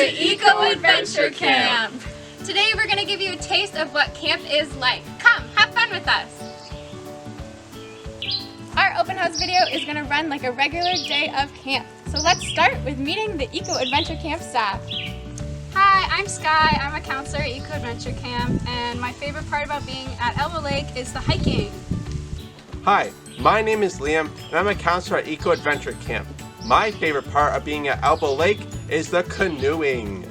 to Eco Adventure Camp! Today we're going to give you a taste of what camp is like. Come, have fun with us! Our open house video is going to run like a regular day of camp. So let's start with meeting the Eco Adventure Camp staff. Hi, I'm Sky. I'm a counselor at Eco Adventure Camp, and my favorite part about being at Elbow Lake is the hiking. Hi, my name is Liam, and I'm a counselor at Eco Adventure Camp. My favorite part of being at Elbow Lake is the canoeing.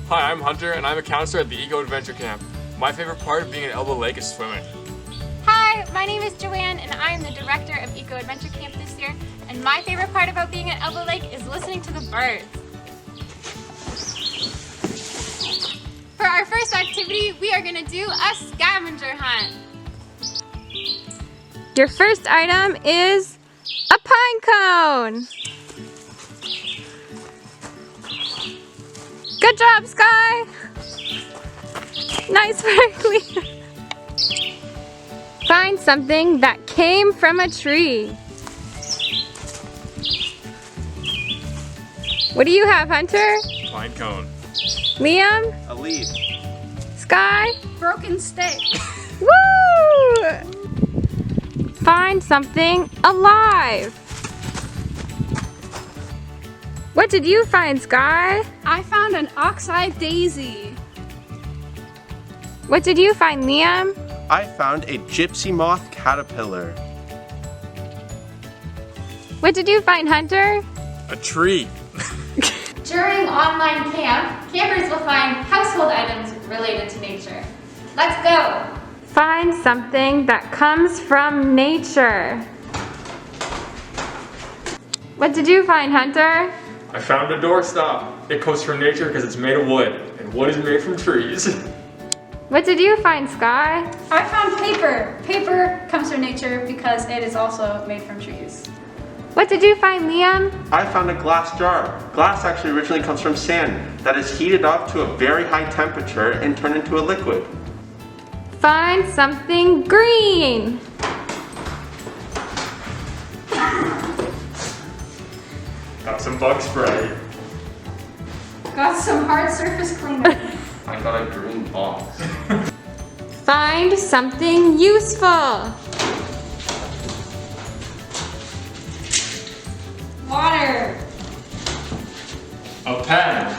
Hi, I'm Hunter, and I'm a counselor at the Eco Adventure Camp. My favorite part of being at Elbow Lake is swimming. Hi, my name is Joanne, and I am the director of Eco Adventure Camp this year. And my favorite part about being at Elbow Lake is listening to the birds. For our first activity, we are going to do a scavenger hunt. Your first item is a pine cone. Good job, Sky. Nice work, Leah. Find something that came from a tree. What do you have, Hunter? Pine cone. Liam? A lead. Sky? Broken stick. Woo! Find something alive. What did you find, Sky? I found an oxeye daisy. What did you find, Liam? I found a gypsy moth caterpillar. What did you find, Hunter? A tree. During online camp, campers will find household items related to nature. Let's go! Find something that comes from nature. What did you find, Hunter? I found a doorstop. It comes from nature because it's made of wood, and wood is made from trees. What did you find, Sky? I found paper. Paper comes from nature because it is also made from trees. What did you find, Liam? I found a glass jar. Glass actually originally comes from sand that is heated up to a very high temperature and turned into a liquid. Find something green. Got some bug spray. Got some hard surface cleaner. I got a green box. Find something useful. Water. A pen.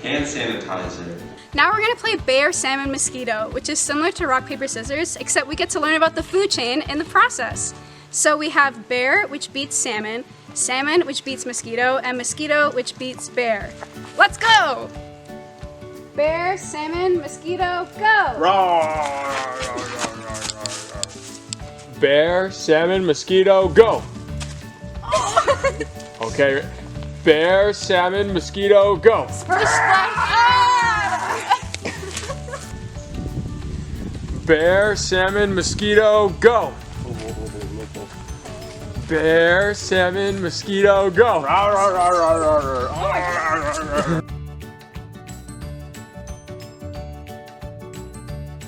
Hand sanitizer. Now we're going to play bear, salmon, mosquito, which is similar to rock, paper, scissors, except we get to learn about the food chain in the process. So we have bear, which beats salmon, salmon, which beats mosquito, and mosquito, which beats bear. Let's go! Bear, salmon, mosquito, go! Bear, salmon, mosquito, go! Okay, bear, salmon, mosquito, go! Bear, salmon, mosquito, go! Bear, salmon, mosquito, go!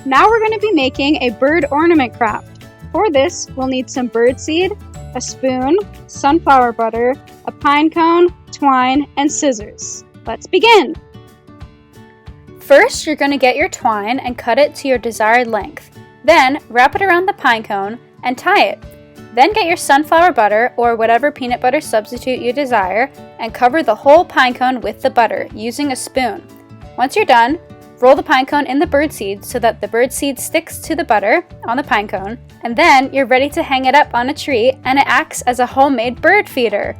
Now we're going to be making a bird ornament craft. For this, we'll need some bird seed, a spoon, sunflower butter, a pine cone, twine, and scissors. Let's begin! First, you're going to get your twine and cut it to your desired length. Then, wrap it around the pine cone and tie it. Then get your sunflower butter or whatever peanut butter substitute you desire and cover the whole pine cone with the butter using a spoon. Once you're done, roll the pine cone in the bird seed so that the bird seed sticks to the butter on the pine cone, and then you're ready to hang it up on a tree and it acts as a homemade bird feeder.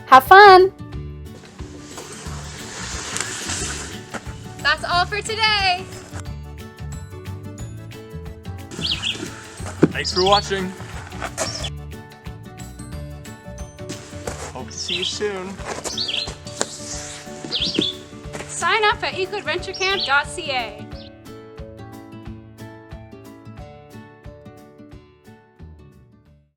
Have fun! That's all for today. Thanks for watching. Hope to see you soon. Sign up at ecoadventurecamp.ca.